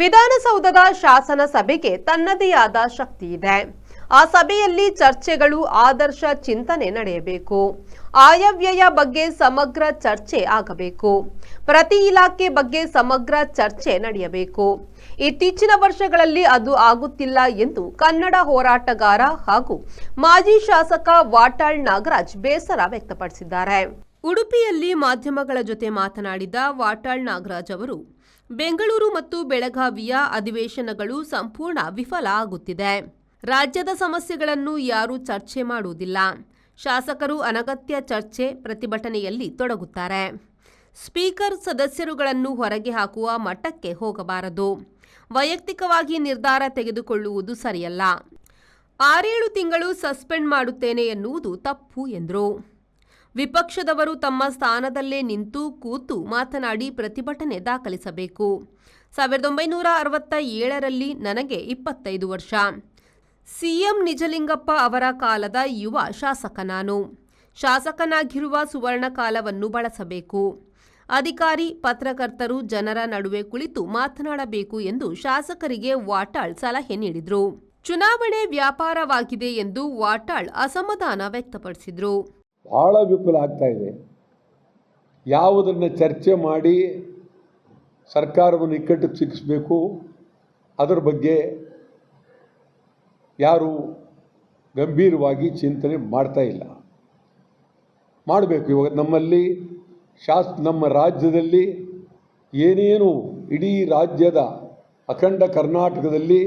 ವಿಧಾನಸೌಧದ ಶಾಸನ ಸಭೆಗೆ ತನ್ನದೇ ಆದ ಶಕ್ತಿ ಇದೆ. ಆ ಸಭೆಯಲ್ಲಿ ಚರ್ಚೆಗಳು, ಆದರ್ಶ ಚಿಂತನೆ ನಡೆಯಬೇಕು. ಆಯವ್ಯಯ ಬಗ್ಗೆ ಸಮಗ್ರ ಚರ್ಚೆ ಆಗಬೇಕು. ಪ್ರತಿ ಇಲಾಖೆ ಬಗ್ಗೆ ಸಮಗ್ರ ಚರ್ಚೆ ನಡೆಯಬೇಕು. ಇತ್ತೀಚಿನ ವರ್ಷಗಳಲ್ಲಿ ಅದು ಆಗುತ್ತಿಲ್ಲ ಎಂದು ಕನ್ನಡ ಹೋರಾಟಗಾರ ಹಾಗೂ ಮಾಜಿ ಶಾಸಕ ವಾಟಾಳ್ ನಾಗರಾಜ್ ಬೇಸರ ವ್ಯಕ್ತಪಡಿಸಿದ್ದಾರೆ. ಉಡುಪಿಯಲ್ಲಿ ಮಾಧ್ಯಮಗಳ ಜೊತೆ ಮಾತನಾಡಿದ ವಾಟಾಳ್ ನಾಗರಾಜ್ ಅವರು, ಬೆಂಗಳೂರು ಮತ್ತು ಬೆಳಗಾವಿಯ ಅಧಿವೇಶನಗಳು ಸಂಪೂರ್ಣ ವಿಫಲ ಆಗುತ್ತಿದೆ. ರಾಜ್ಯದ ಸಮಸ್ಯೆಗಳನ್ನು ಯಾರೂ ಚರ್ಚೆ ಮಾಡುವುದಿಲ್ಲ. ಶಾಸಕರು ಅನಗತ್ಯ ಚರ್ಚೆ, ಪ್ರತಿಭಟನೆಯಲ್ಲಿ ತೊಡಗುತ್ತಾರೆ. ಸ್ಪೀಕರ್ ಸದಸ್ಯರುಗಳನ್ನು ಹೊರಗೆ ಹಾಕುವ ಮಟ್ಟಕ್ಕೆ ಹೋಗಬಾರದು. ವೈಯಕ್ತಿಕವಾಗಿ ನಿರ್ಧಾರ ತೆಗೆದುಕೊಳ್ಳುವುದು ಸರಿಯಲ್ಲ. 6-7 ತಿಂಗಳು ಸಸ್ಪೆಂಡ್ ಮಾಡುತ್ತೇನೆ ಎನ್ನುವುದು ತಪ್ಪು ಎಂದರು. ವಿಪಕ್ಷದವರು ತಮ್ಮ ಸ್ಥಾನದಲ್ಲೇ ನಿಂತು ಕೂತು ಮಾತನಾಡಿ ಪ್ರತಿಭಟನೆ ದಾಖಲಿಸಬೇಕು. 1967ರಲ್ಲಿ ನನಗೆ 25 ವರ್ಷ. ಸಿಎಂ ನಿಜಲಿಂಗಪ್ಪ ಅವರ ಕಾಲದ ಯುವ ಶಾಸಕ ನಾನು. ಶಾಸಕನಾಗಿರುವ ಸುವರ್ಣ ಕಾಲವನ್ನು ಬಳಸಬೇಕು. ಅಧಿಕಾರಿ, ಪತ್ರಕರ್ತರು ಜನರ ನಡುವೆ ಕುಳಿತು ಮಾತನಾಡಬೇಕು ಎಂದು ಶಾಸಕರಿಗೆ ವಾಟಾಳ್ ಸಲಹೆ ನೀಡಿದರು. ಚುನಾವಣೆ ವ್ಯಾಪಾರವಾಗಿದೆ ಎಂದು ವಾಟಾಳ್ ಅಸಮಾಧಾನ ವ್ಯಕ್ತಪಡಿಸಿದರು. ಬಹಳ ವಿಫಲ ಆಗ್ತಾ ಇದೆ. ಯಾವುದನ್ನು ಚರ್ಚೆ ಮಾಡಿ ಸರ್ಕಾರವನ್ನು ಇಕ್ಕಟ್ಟಿಗೆ ಸಿಕ್ಕಿಸಬೇಕು ಅದರ ಬಗ್ಗೆ ಯಾರು ಗಂಭೀರವಾಗಿ ಚಿಂತನೆ ಮಾಡ್ತಾ ಇಲ್ಲ. ಮಾಡಬೇಕು. ಇವಾಗ ನಮ್ಮಲ್ಲಿ ನಮ್ಮ ರಾಜ್ಯದಲ್ಲಿ ಏನೇನು ಇಡೀ ರಾಜ್ಯದ ಅಖಂಡ ಕರ್ನಾಟಕದಲ್ಲಿ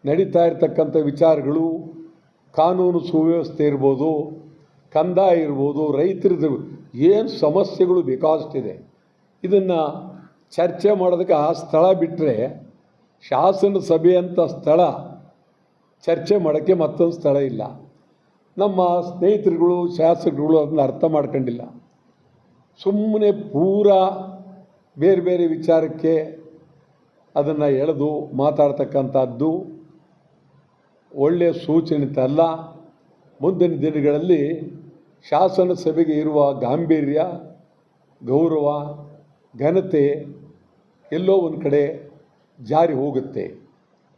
ನಡೀತಾ ಇರತಕ್ಕಂಥ ವಿಚಾರಗಳು, ಕಾನೂನು ಸುವ್ಯವಸ್ಥೆ ಇರ್ಬೋದು, ಕಂದಾಯ ಇರ್ಬೋದು, ರೈತರದ್ದು ಏನು ಸಮಸ್ಯೆಗಳು ಬೇಕಾದಷ್ಟಿದೆ. ಇದನ್ನು ಚರ್ಚೆ ಮಾಡೋದಕ್ಕೆ ಆ ಸ್ಥಳ ಬಿಟ್ಟರೆ ಶಾಸನ ಸಭೆ ಅಂತ ಸ್ಥಳ ಚರ್ಚೆ ಮಾಡೋಕ್ಕೆ ಮತ್ತೊಂದು ಸ್ಥಳ ಇಲ್ಲ. ನಮ್ಮ ಸ್ನೇಹಿತರುಗಳು, ಶಾಸಕರುಗಳು ಅದನ್ನು ಅರ್ಥ ಮಾಡ್ಕೊಂಡಿಲ್ಲ. ಸುಮ್ಮನೆ ಪೂರಾ ಬೇರೆ ಬೇರೆ ವಿಚಾರಕ್ಕೆ ಅದನ್ನು ಎಳೆದು ಮಾತಾಡ್ತಕ್ಕಂಥದ್ದು ಒಳ್ಳೆಯ ಸೂಚನೆ ಅಲ್ಲ. ಮುಂದಿನ ದಿನಗಳಲ್ಲಿ ಶಾಸನ ಸಭೆಗೆ ಇರುವ ಗಾಂಭೀರ್ಯ, ಗೌರವ, ಘನತೆ ಎಲ್ಲೋ ಒಂದು ಕಡೆ ಜಾರಿ ಹೋಗುತ್ತೆ.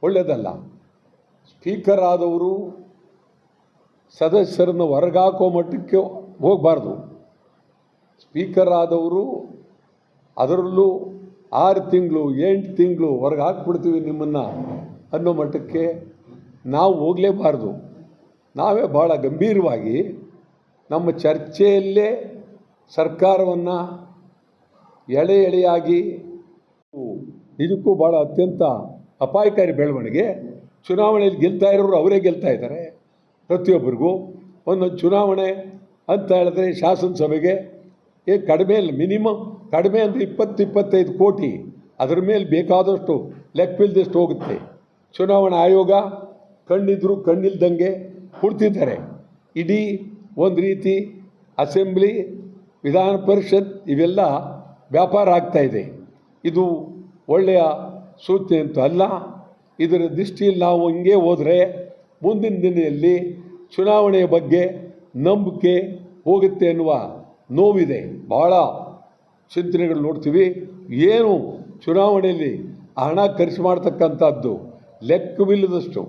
ಒಳ್ಳೆಯದಲ್ಲ. ಸ್ಪೀಕರ್ ಆದವರು ಸದಸ್ಯರನ್ನು ಹೊರಗಾಕೋ ಮಟ್ಟಕ್ಕೆ ಹೋಗಬಾರ್ದು. ಸ್ಪೀಕರ್ ಆದವರು ಅದರಲ್ಲೂ 6 ತಿಂಗಳು 8 ತಿಂಗಳು ಹೊರಗೆ ಹಾಕ್ಬಿಡ್ತೀವಿ ನಿಮ್ಮನ್ನು ಅನ್ನೋ ಮಟ್ಟಕ್ಕೆ ನಾವು ಹೋಗಲೇಬಾರ್ದು. ನಾವೇ ಭಾಳ ಗಂಭೀರವಾಗಿ ನಮ್ಮ ಚರ್ಚೆಯಲ್ಲೇ ಸರ್ಕಾರವನ್ನು ಎಳೆಯಾಗಿ ನಿಜಕ್ಕೂ ಭಾಳ ಅತ್ಯಂತ ಅಪಾಯಕಾರಿ ಬೆಳವಣಿಗೆ. ಚುನಾವಣೆಯಲ್ಲಿ ಗೆಲ್ತಾ ಇರೋರು ಅವರೇ ಗೆಲ್ತಾ ಇದ್ದಾರೆ. ಪ್ರತಿಯೊಬ್ಬರಿಗೂ ಒಂದೊಂದು ಚುನಾವಣೆ ಅಂತ ಹೇಳಿದ್ರೆ ಶಾಸನ ಸಭೆಗೆ ಕಡಿಮೆ ಇಲ್ಲ, ಮಿನಿಮಮ್ ಕಡಿಮೆ ಅಂದರೆ 20-25 ಕೋಟಿ, ಅದರ ಮೇಲೆ ಬೇಕಾದಷ್ಟು ಲೆಕ್ಕವಿಲ್ಲದಷ್ಟು ಹೋಗುತ್ತೆ. ಚುನಾವಣಾ ಆಯೋಗ ಕಣ್ಣಿದ್ರು ಕಣ್ಣಿಲ್ದಂಗೆ ಕೊಡ್ತಿದ್ದಾರೆ. ಇಡೀ ಒಂದು ರೀತಿ ಅಸೆಂಬ್ಲಿ, ವಿಧಾನ ಪರಿಷತ್ ಇವೆಲ್ಲ ವ್ಯಾಪಾರ ಆಗ್ತಾಯಿದೆ. ಇದು ಒಳ್ಳೆಯ ಸೂಚನೆ ಅಂತೂ ಅಲ್ಲ. ಇದರ ದೃಷ್ಟಿಯಲ್ಲಿ ನಾವು ಹಿಂಗೆ ಹೋದರೆ ಮುಂದಿನ ದಿನದಲ್ಲಿ ಚುನಾವಣೆಯ ಬಗ್ಗೆ ನಂಬಿಕೆ ಹೋಗುತ್ತೆ ಅನ್ನುವ ನೋವಿದೆ. ಭಾಳ ಚಿಂತನೆಗಳು ನೋಡ್ತೀವಿ. ಏನು ಚುನಾವಣೆಯಲ್ಲಿ ಹಣ ಖರ್ಚು ಮಾಡ್ತಕ್ಕಂಥದ್ದು ಲೆಕ್ಕವಿಲ್ಲದಷ್ಟು.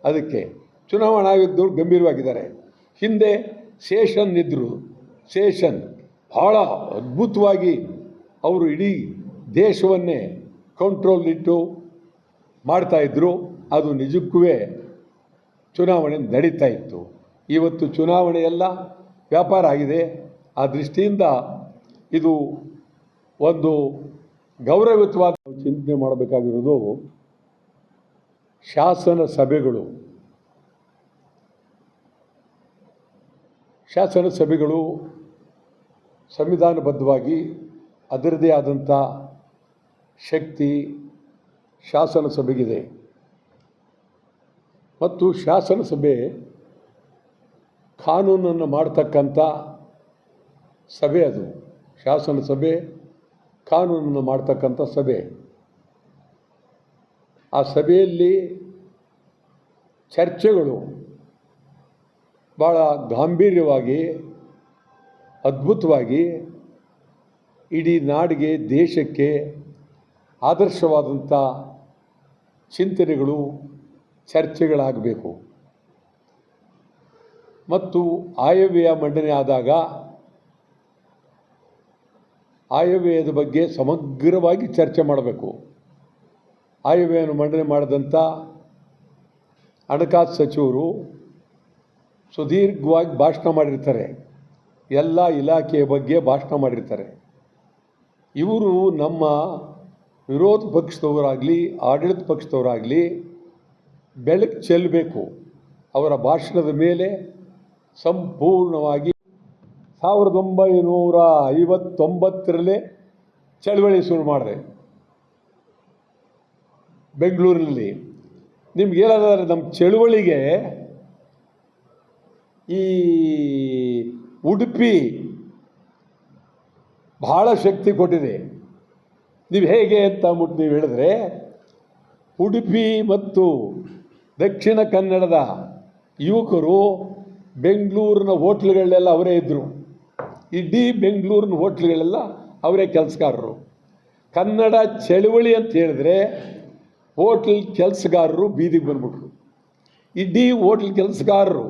ಅದಕ್ಕೆ ಚುನಾವಣಾ ಆಯೋಗದವರು ಗಂಭೀರವಾಗಿದ್ದಾರೆ. ಹಿಂದೆ ಶೇಷನ್ ಇದ್ದರು. ಶೇಷನ್ ಭಾಳ ಅದ್ಭುತವಾಗಿ ಅವರು ಇಡೀ ದೇಶವನ್ನೇ ಕಂಟ್ರೋಲಿಟ್ಟು ಮಾಡ್ತಾಯಿದ್ರು. ಅದು ನಿಜಕ್ಕೂ ಚುನಾವಣೆ ನಡೀತಾ ಇತ್ತು. ಇವತ್ತು ಚುನಾವಣೆ ಎಲ್ಲ ವ್ಯಾಪಾರ ಆಗಿದೆ. ಆ ದೃಷ್ಟಿಯಿಂದ ಇದು ಒಂದು ಗೌರವಯುತವಾದ ಚಿಂತನೆ ಮಾಡಬೇಕಾಗಿರೋದು ಶಾಸನ ಸಭೆಗಳು. ಶಾಸನ ಸಭೆಗಳು ಸಂವಿಧಾನಬದ್ಧವಾಗಿ ಅದರದೇ ಆದಂಥ ಶಕ್ತಿ ಶಾಸನ ಸಭೆಗಿದೆ. ಮತ್ತು ಶಾಸನ ಸಭೆ ಕಾನೂನನ್ನು ಮಾಡ್ತಕ್ಕಂಥ ಸಭೆ. ಅದು ಶಾಸನ ಸಭೆ ಕಾನೂನನ್ನು ಮಾಡ್ತಕ್ಕಂಥ ಸಭೆ. ಆ ಸಭೆಯಲ್ಲಿ ಚರ್ಚೆಗಳು ಭಾಳ ಗಾಂಭೀರ್ಯವಾಗಿ, ಅದ್ಭುತವಾಗಿ ಇಡೀ ನಾಡಿಗೆ, ದೇಶಕ್ಕೆ ಆದರ್ಶವಾದಂಥ ಚಿಂತನೆಗಳು ಚರ್ಚೆಗಳಾಗಬೇಕು. ಮತ್ತು ಆಯವ್ಯಯ ಮಂಡನೆ ಆದಾಗ ಆಯವ್ಯಯದ ಬಗ್ಗೆ ಸಮಗ್ರವಾಗಿ ಚರ್ಚೆ ಮಾಡಬೇಕು. ಆಯವ್ಯಯವನ್ನು ಮಂಡನೆ ಮಾಡಿದಂಥ ಹಣಕಾಸು ಸಚಿವರು ಸುದೀರ್ಘವಾಗಿ ಭಾಷಣ ಮಾಡಿರ್ತಾರೆ, ಎಲ್ಲ ಇಲಾಖೆಯ ಬಗ್ಗೆ ಭಾಷಣ ಮಾಡಿರ್ತಾರೆ. ಇವರು ನಮ್ಮ ವಿರೋಧ ಪಕ್ಷದವರಾಗಲಿ ಆಡಳಿತ ಪಕ್ಷದವರಾಗಲಿ ಬೆಳಕು ಚೆಲ್ಲಬೇಕು. ಅವರ ಭಾಷಣದ ಮೇಲೆ ಸಂಪೂರ್ಣವಾಗಿ 1959 ಚಳವಳಿ ಶುರು ಮಾಡಿದೆ ಬೆಂಗಳೂರಿನಲ್ಲಿ. ನಿಮ್ಗೆ ಏನಾದರೆ ನಮ್ಮ ಚಳುವಳಿಗೆ ಈ ಉಡುಪಿ ಬಹಳ ಶಕ್ತಿ ಕೊಟ್ಟಿದೆ. ನೀವು ಹೇಗೆ ಅಂತ ಅಂದ್ಬಿಟ್ಟು ನೀವು ಹೇಳಿದ್ರೆ, ಉಡುಪಿ ಮತ್ತು ದಕ್ಷಿಣ ಕನ್ನಡದ ಯುವಕರು ಬೆಂಗಳೂರಿನ ಹೋಟ್ಲುಗಳಲ್ಲೆಲ್ಲ ಅವರೇ ಇದ್ದರು. ಇಡೀ ಬೆಂಗಳೂರಿನ ಹೋಟ್ಲುಗಳೆಲ್ಲ ಅವರೇ ಕೆಲಸಗಾರರು. ಕನ್ನಡ ಚಳುವಳಿ ಅಂತ ಹೇಳಿದ್ರೆ ಹೋಟ್ಲ್ ಕೆಲಸಗಾರರು ಬೀದಿಗೆ ಬಂದ್ಬಿಟ್ರು. ಇಡೀ ಹೋಟ್ಲ್ ಕೆಲಸಗಾರರು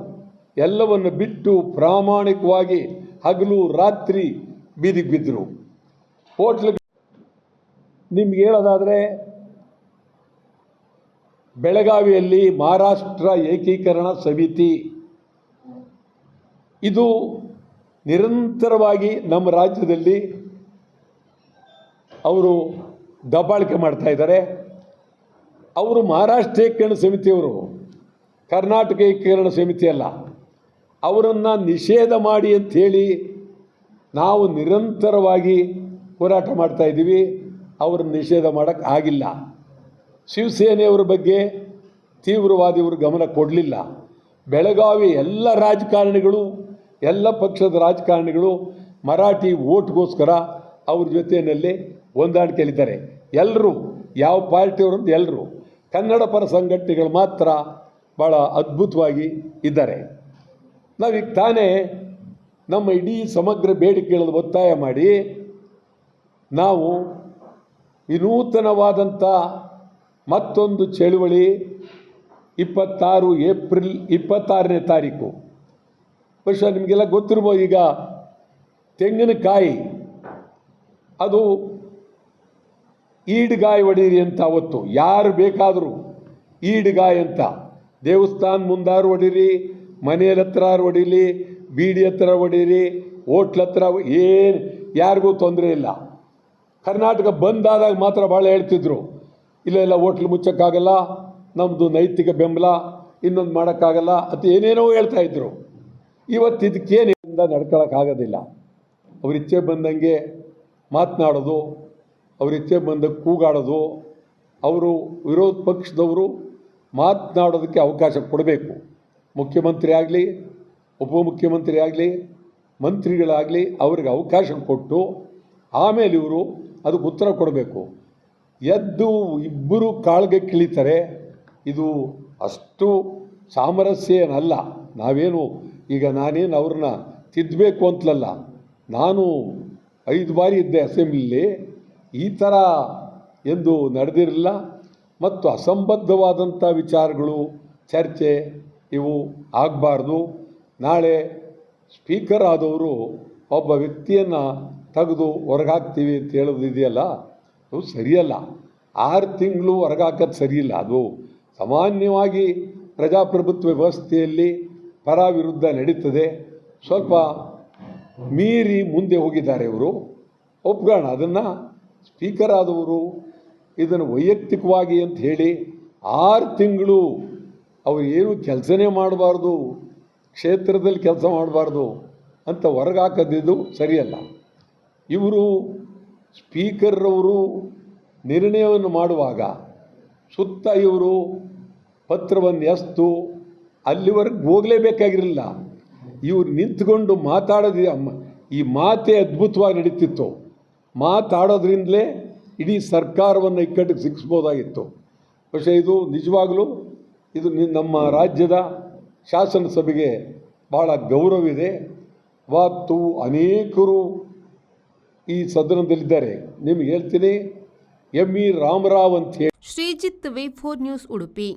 ಎಲ್ಲವನ್ನು ಬಿಟ್ಟು ಪ್ರಾಮಾಣಿಕವಾಗಿ ಹಗಲು ರಾತ್ರಿ ಬೀದಿಗೆ ಬಿದ್ದರು. ಹೋಟ್ಲ್ ನಿಮ್ಗೆ ಹೇಳೋದಾದರೆ, ಬೆಳಗಾವಿಯಲ್ಲಿ ಮಹಾರಾಷ್ಟ್ರ ಏಕೀಕರಣ ಸಮಿತಿ ಇದು ನಿರಂತರವಾಗಿ ನಮ್ಮ ರಾಜ್ಯದಲ್ಲಿ ಅವರು ದಬ್ಬಾಳಿಕೆ ಮಾಡ್ತಾ ಇದ್ದಾರೆ. ಅವರು ಮಹಾರಾಷ್ಟ್ರ ಏಕೀಕರಣ ಸಮಿತಿಯವರು, ಕರ್ನಾಟಕ ಏಕೀಕರಣ ಸಮಿತಿ ಅಲ್ಲ. ಅವರನ್ನು ನಿಷೇಧ ಮಾಡಿ ಅಂಥೇಳಿ ನಾವು ನಿರಂತರವಾಗಿ ಹೋರಾಟ ಮಾಡ್ತಾಯಿದ್ದೀವಿ. ಅವರನ್ನು ನಿಷೇಧ ಮಾಡೋಕ್ಕೆ ಆಗಿಲ್ಲ. ಶಿವಸೇನೆಯವರ ಬಗ್ಗೆ ತೀವ್ರವಾದಿಯವರು ಗಮನ ಕೊಡಲಿಲ್ಲ. ಬೆಳಗಾವಿ ಎಲ್ಲ ರಾಜಕಾರಣಿಗಳು, ಎಲ್ಲ ಪಕ್ಷದ ರಾಜಕಾರಣಿಗಳು ಮರಾಠಿ ಓಟ್ಗೋಸ್ಕರ ಅವ್ರ ಜೊತೆಯಲ್ಲಿ ಹೊಂದಾಣಿಕೆಯಲ್ಲಿದ್ದಾರೆ. ಎಲ್ಲರೂ, ಯಾವ ಪಾರ್ಟಿಯವರಂತ ಎಲ್ಲರೂ. ಕನ್ನಡ ಪರ ಸಂಘಟನೆಗಳು ಮಾತ್ರ ಭಾಳ ಅದ್ಭುತವಾಗಿ ಇದ್ದಾರೆ. ನಾವೀಗ ತಾನೇ ನಮ್ಮ ಇಡೀ ಸಮಗ್ರ ಬೇಡಿಕೆಗಳನ್ನು ಒತ್ತಾಯ ಮಾಡಿ ನಾವು ವಿನೂತನವಾದಂಥ ಮತ್ತೊಂದು ಚಳುವಳಿ 26 ಏಪ್ರಿಲ್ 26ನೇ ತಾರೀಕು. ಬಹುಶಃ ನಿಮಗೆಲ್ಲ ಗೊತ್ತಿರ್ಬೋದು, ಈಗ ತೆಂಗಿನಕಾಯಿ ಅದು ಈಡ್ಗಾಯಿ ಹೊಡೀರಿ ಅಂತ ಅವತ್ತು ಯಾರು ಬೇಕಾದರೂ ಈಡ್ಗಾಯಿ ಅಂತ ದೇವಸ್ಥಾನ ಮುಂದಾರು ಹೊಡೀರಿ, ಮನೆಯ ಹತ್ರ ಹೊಡೀಲಿ, ಬೀಡಿ ಹತ್ರ ಹೊಡೀರಿ, ಹೋಟ್ಲ ಹತ್ರ, ಏನು ಯಾರಿಗೂ ತೊಂದರೆ ಇಲ್ಲ. ಕರ್ನಾಟಕ ಬಂದಾದಾಗ ಮಾತ್ರ ಭಾಳ ಹೇಳ್ತಿದ್ರು, ಇಲ್ಲ ಹೋಟ್ಲು ಮುಚ್ಚೋಕ್ಕಾಗಲ್ಲ, ನಮ್ಮದು ನೈತಿಕ ಬೆಂಬಲ, ಇನ್ನೊಂದು ಮಾಡೋಕ್ಕಾಗಲ್ಲ ಅಂತ ಏನೇನೋ ಹೇಳ್ತಾಯಿದ್ರು. ಇವತ್ತು ಇದಕ್ಕೇನಿಂದ ನಡ್ಕೊಳ್ಳೋಕ್ಕಾಗೋದಿಲ್ಲ. ಅವರಿಚ್ಛೆ ಬಂದಂಗೆ ಮಾತನಾಡೋದು, ಅವರಿಚ್ಛೆ ಬಂದಂಗೆ ಕೂಗಾಡೋದು, ಅವರು ವಿರೋಧ ಪಕ್ಷದವರು ಮಾತನಾಡೋದಕ್ಕೆ ಅವಕಾಶ ಕೊಡಬೇಕು. ಮುಖ್ಯಮಂತ್ರಿ ಆಗಲಿ, ಉಪಮುಖ್ಯಮಂತ್ರಿ ಆಗಲಿ, ಮಂತ್ರಿಗಳಾಗಲಿ ಅವ್ರಿಗೆ ಅವಕಾಶ ಕೊಟ್ಟು ಆಮೇಲೆ ಇವರು ಅದಕ್ಕೆ ಉತ್ತರ ಕೊಡಬೇಕು. ಎದ್ದು ಇಬ್ಬರು ಕಾಳ್ಗೆ ಕಿಳಿತಾರೆ. ಇದು ಅಷ್ಟು ಸಾಮರಸ್ಯ ಏನಲ್ಲ. ನಾವೇನು ಈಗ ನಾನೇನು ಅವ್ರನ್ನ ತಿದ್ದಬೇಕು ಅಂತಲಲ್ಲ, ನಾನು 5 ಬಾರಿ ಇದ್ದೆ ಅಸೆಂಬ್ಲಿಲಿ, ಈ ಥರ ಎಂದು ನಡೆದಿರಲಿಲ್ಲ. ಮತ್ತು ಅಸಂಬದ್ಧವಾದಂಥ ವಿಚಾರಗಳು, ಚರ್ಚೆ ಇವು ಆಗಬಾರ್ದು. ನಾಳೆ ಸ್ಪೀಕರ್ ಆದವರು ಒಬ್ಬ ವ್ಯಕ್ತಿಯನ್ನು ತೆಗೆದು ಹೊರಗಾಕ್ತೀವಿ ಅಂತ ಹೇಳೋದು ಇದೆಯಲ್ಲ, ಅದು ಸರಿಯಲ್ಲ. 6 ತಿಂಗಳು ಹೊರಗಾಕೋದು ಸರಿಯಿಲ್ಲ. ಅದು ಸಾಮಾನ್ಯವಾಗಿ ಪ್ರಜಾಪ್ರಭುತ್ವ ವ್ಯವಸ್ಥೆಯಲ್ಲಿ ಪರ ವಿರುದ್ಧ ನಡೀತದೆ. ಸ್ವಲ್ಪ ಮೀರಿ ಮುಂದೆ ಹೋಗಿದ್ದಾರೆ ಇವರು, ಒಪ್ಗೋಣ. ಅದನ್ನು ಸ್ಪೀಕರ್ ಆದವರು ಇದನ್ನು ವೈಯಕ್ತಿಕವಾಗಿ ಅಂತ ಹೇಳಿ 6 ತಿಂಗಳು ಅವರು ಏನು ಕೆಲಸನೇ ಮಾಡಬಾರ್ದು, ಕ್ಷೇತ್ರದಲ್ಲಿ ಕೆಲಸ ಮಾಡಬಾರ್ದು ಅಂತ ಹೊರಗಾಕದಿದ್ದು ಸರಿಯಲ್ಲ. ಇವರು ಸ್ಪೀಕರ್ರವರು ನಿರ್ಣಯವನ್ನು ಮಾಡುವಾಗ ಸುತ್ತ ಇವರು ಪತ್ರವನ್ನು ಎಸ್ತು ಅಲ್ಲಿವರೆಗೆ ಹೋಗಲೇಬೇಕಾಗಿರಲಿಲ್ಲ. ಇವರು ನಿಂತ್ಕೊಂಡು ಮಾತಾಡೋದು, ಈ ಮಾತೇ ಅದ್ಭುತವಾಗಿ ನಡೀತಿತ್ತು. ಮಾತಾಡೋದ್ರಿಂದಲೇ ಇಡೀ ಸರ್ಕಾರವನ್ನು ಇಕ್ಕಟ್ಟಿಗೆ ಸಿಕ್ಕಿಸ್ಬೋದಾಗಿತ್ತು. പക്ഷേ ಇದು ನಿಜವಾಗಲೂ ಇದು ನಮ್ಮ ರಾಜ್ಯದ ಶಾಸನಸಭೆಗೆ ಭಾಳ ಗೌರವವಿದೆ. ಅವತ್ತು ಅನೇಕರು ಈ ಸದನದಲ್ಲಿದ್ದಾರೆ. ನಿಮ್ಗೆ ಹೇಳ್ತೀನಿ, ಎಂ ಇ ರಾಮರಾವ್ ಅಂತ ಹೇಳಿ. ಶ್ರೀಜಿತ್ ವಿ4 ನ್ಯೂಸ್ ಉಡುಪಿ.